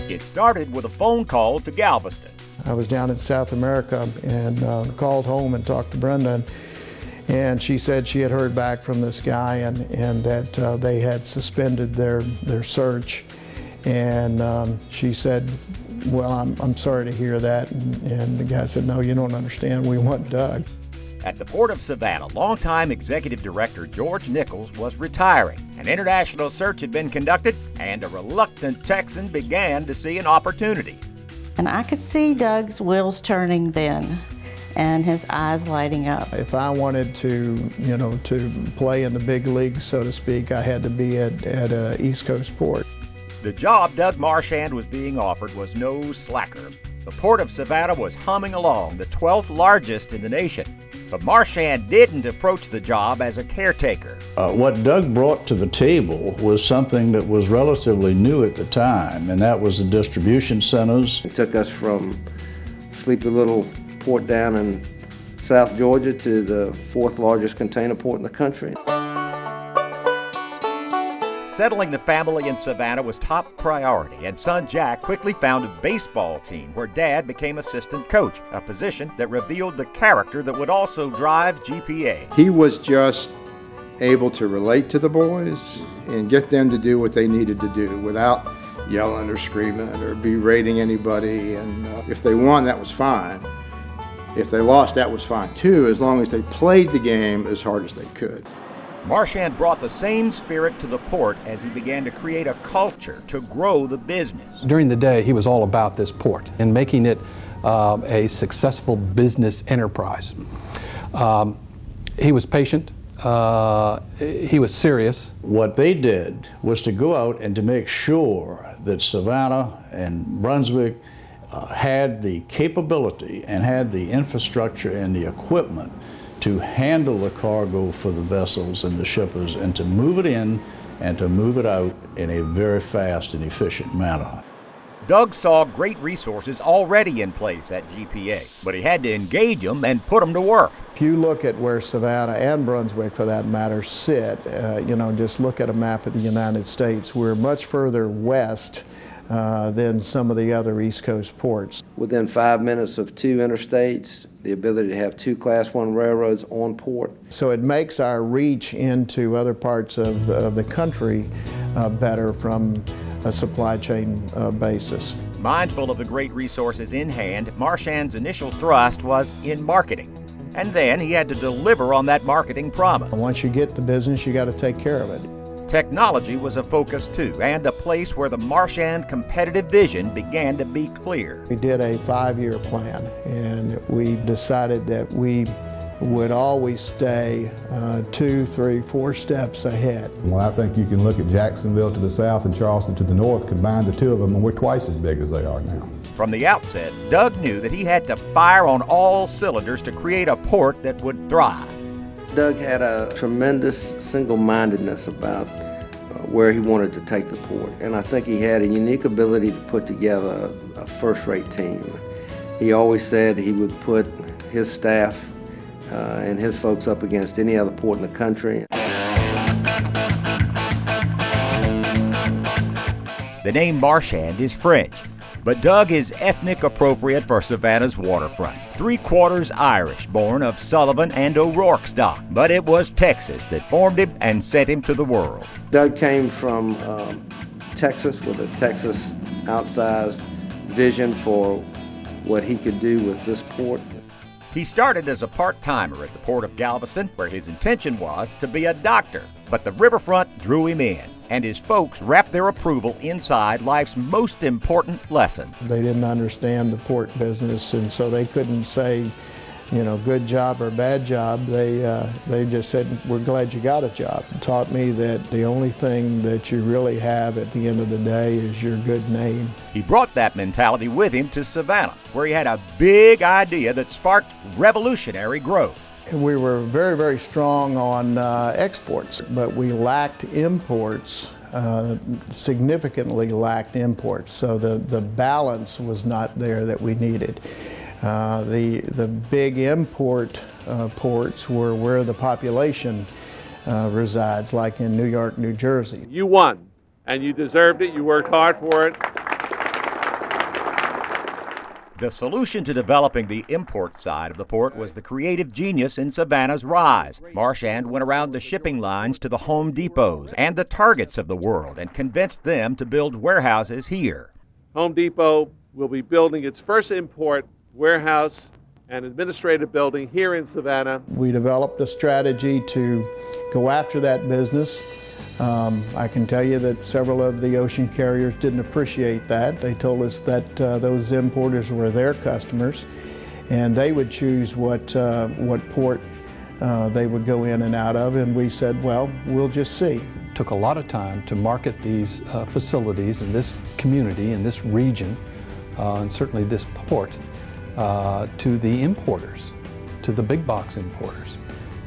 It started with a phone call to Galveston. I was down in South America and called home and talked to Brenda, and she said she had heard back from this guy and that they had suspended their search. And she said, well, I'm sorry to hear that. And the guy said, no, you don't understand. We want Doug. At the Port of Savannah, longtime executive director George Nichols was retiring. An international search had been conducted, and a reluctant Texan began to see an opportunity. And I could see Doug's wheels turning then, and his eyes lighting up. If I wanted to, to play in the big leagues, so to speak, I had to be at a East Coast port. The job Doug Marchand was being offered was no slacker. The Port of Savannah was humming along, the 12th largest in the nation. But Marchand didn't approach the job as a caretaker. What Doug brought to the table was something that was relatively new at the time, and that was the distribution centers. It took us from sleepy little port down in South Georgia to the 4th largest container port in the country. Settling the family in Savannah was top priority, and son Jack quickly found a baseball team where Dad became assistant coach, a position that revealed the character that would also drive GPA. He was just able to relate to the boys and get them to do what they needed to do without yelling or screaming or berating anybody. And if they won, that was fine. If they lost, that was fine too, as long as they played the game as hard as they could. Marchand brought the same spirit to the port as he began to create a culture to grow the business. During the day, he was all about this port and making it a successful business enterprise. He was patient. He was serious. What they did was to go out and to make sure that Savannah and Brunswick had the capability and had the infrastructure and the equipment to handle the cargo for the vessels and the shippers and to move it in and to move it out in a very fast and efficient manner. Doug saw great resources already in place at GPA, but he had to engage them and put them to work. If you look at where Savannah and Brunswick, for that matter, sit, just look at a map of the United States, we're much further west than some of the other East Coast ports. Within 5 minutes of 2 interstates, the ability to have 2 Class 1 railroads on port. So it makes our reach into other parts of the country better from a supply chain basis. Mindful of the great resources in hand, Marchand's initial thrust was in marketing. And then he had to deliver on that marketing promise. Once you get the business, you got to take care of it. Technology was a focus too, and a place where the Marchand competitive vision began to be clear. We did a 5-year plan, and we decided that we would always stay 2, 3, 4 steps ahead. Well, I think you can look at Jacksonville to the south and Charleston to the north, combine the two of them, and we're twice as big as they are now. From the outset, Doug knew that he had to fire on all cylinders to create a port that would thrive. Doug had a tremendous single-mindedness about where he wanted to take the port, and I think he had a unique ability to put together a first-rate team. He always said he would put his staff and his folks up against any other port in the country. The name Marchand is French, but Doug is ethnic appropriate for Savannah's waterfront. 3/4 Irish, born of Sullivan and O'Rourke stock, but it was Texas that formed him and sent him to the world. Doug came from Texas with a Texas outsized vision for what he could do with this port. He started as a part-timer at the Port of Galveston, where his intention was to be a doctor, but the riverfront drew him in, and his folks wrapped their approval inside life's most important lesson. They didn't understand the port business, and so they couldn't say, good job or bad job. They just said, we're glad you got a job. It taught me that the only thing that you really have at the end of the day is your good name. He brought that mentality with him to Savannah, where he had a big idea that sparked revolutionary growth. We were very, very strong on exports, but we lacked imports, significantly lacked imports. So the balance was not there that we needed. The big import ports were where the population resides, like in New York, New Jersey. You won, and you deserved it. You worked hard for it. The solution to developing the import side of the port was the creative genius in Savannah's rise. Marchand went around the shipping lines to the Home Depots and the Targets of the world and convinced them to build warehouses here. Home Depot will be building its first import warehouse and administrative building here in Savannah. We developed a strategy to go after that business. I can tell you that several of the ocean carriers didn't appreciate that. They told us that those importers were their customers and they would choose what port they would go in and out of, and we said, well, we'll just see. It took a lot of time to market these facilities in this community, in this region, and certainly this port, to the importers, to the big box importers,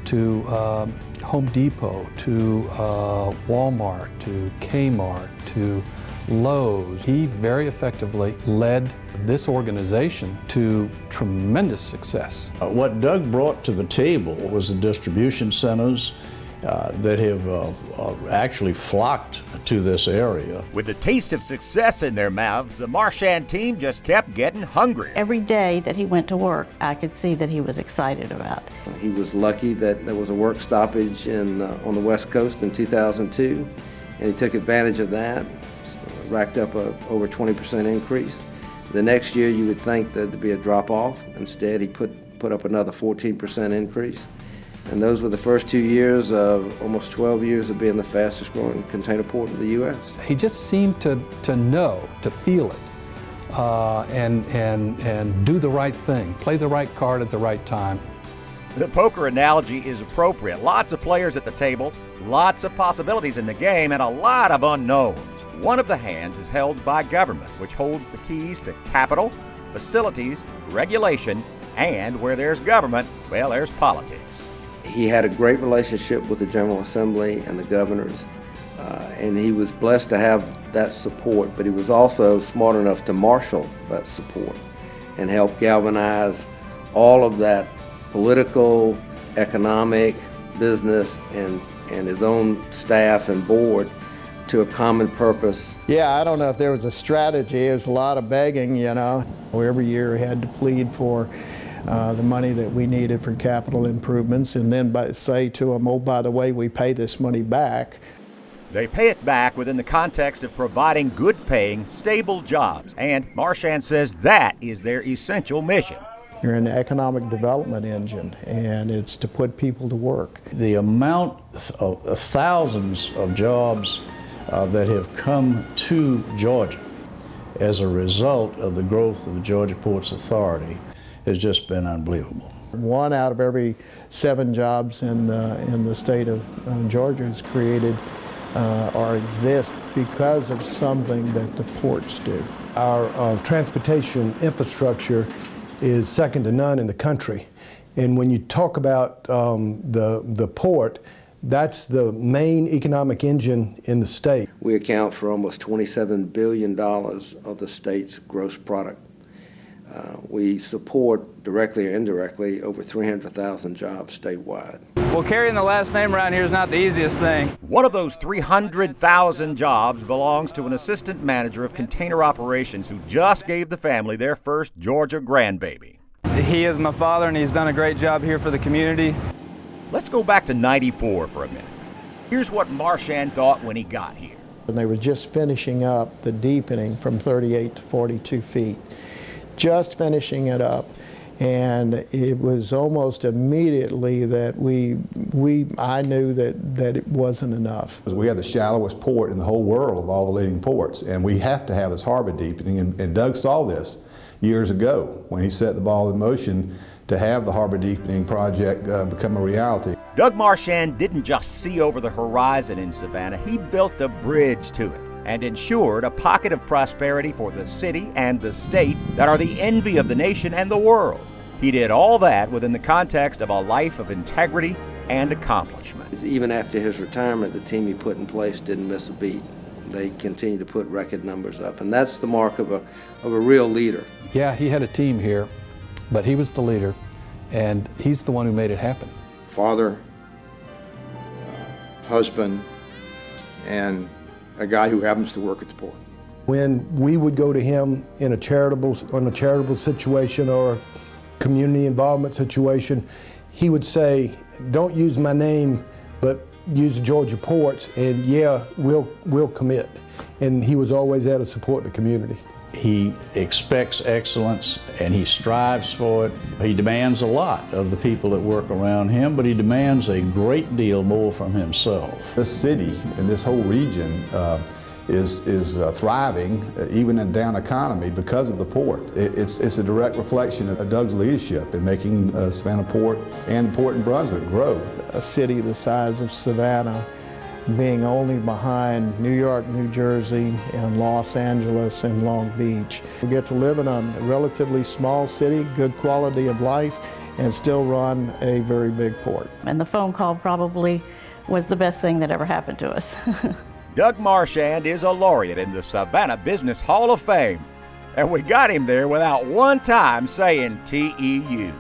to Home Depot, to Walmart, to Kmart, to Lowe's. He very effectively led this organization to tremendous success. What Doug brought to the table was the distribution centers that have actually flocked to this area. With the taste of success in their mouths, the Marchand team just kept getting hungry. Every day that he went to work, I could see that he was excited about it. He was lucky that there was a work stoppage on the West Coast in 2002, and he took advantage of that, racked up a over 20% increase. The next year you would think that there'd be a drop-off. Instead, he put up another 14% increase. And those were the first 2 years of almost 12 years of being the fastest growing container port in the U.S. He just seemed to know, to feel it, and do the right thing, play the right card at the right time. The poker analogy is appropriate. Lots of players at the table, lots of possibilities in the game, and a lot of unknowns. One of the hands is held by government, which holds the keys to capital, facilities, regulation, and where there's government, well, there's politics. He had a great relationship with the General Assembly and the governors, and he was blessed to have that support, but he was also smart enough to marshal that support and help galvanize all of that political, economic, business, and his own staff and board to a common purpose. Yeah, I don't know if there was a strategy. It was a lot of begging, you know. Every year we had to plead for the money that we needed for capital improvements, and then say to them, oh, by the way, we pay this money back. They pay it back within the context of providing good-paying, stable jobs, and Marchand says that is their essential mission. You're an economic development engine, and it's to put people to work. The amount of thousands of jobs that have come to Georgia as a result of the growth of the Georgia Ports Authority has just been unbelievable. 1 out of every 7 jobs in the state of Georgia is created or exist because of something that the ports do. Our transportation infrastructure is second to none in the country. And when you talk about the port, that's the main economic engine in the state. We account for almost $27 billion of the state's gross product. We support, directly or indirectly, over 300,000 jobs statewide. Well, carrying the last name around here is not the easiest thing. One of those 300,000 jobs belongs to an assistant manager of container operations who just gave the family their first Georgia grandbaby. He is my father, and he's done a great job here for the community. Let's go back to '94 for a minute. Here's what Marchand thought when he got here. And they were just finishing up the deepening from 38 to 42 feet. Just finishing it up, and it was almost immediately that I knew that it wasn't enough. We have the shallowest port in the whole world of all the leading ports, and we have to have this harbor deepening, and Doug saw this years ago when he set the ball in motion to have the harbor deepening project become a reality. Doug Marchand didn't just see over the horizon in Savannah, he built a bridge to it and ensured a pocket of prosperity for the city and the state that are the envy of the nation and the world. He did all that within the context of a life of integrity and accomplishment. Even after his retirement, the team he put in place didn't miss a beat. They continued to put record numbers up, and that's the mark of a real leader. Yeah, he had a team here, but he was the leader, and he's the one who made it happen. Father husband, and a guy who happens to work at the port. When we would go to him on a charitable situation or a community involvement situation, he would say, "Don't use my name, but use Georgia Ports, and yeah, we'll commit." And he was always there to support the community. He expects excellence and he strives for it. He demands a lot of the people that work around him, but he demands a great deal more from himself. This city and this whole region is thriving, even in down economy, because of the port. It's a direct reflection of Doug's leadership in making Savannah Port and the port in Brunswick grow. A city the size of Savannah, being only behind New York, New Jersey, and Los Angeles and Long Beach. We get to live in a relatively small city, good quality of life, and still run a very big port. And the phone call probably was the best thing that ever happened to us. Doug Marchand is a laureate in the Savannah Business Hall of Fame, and we got him there without one time saying TEU.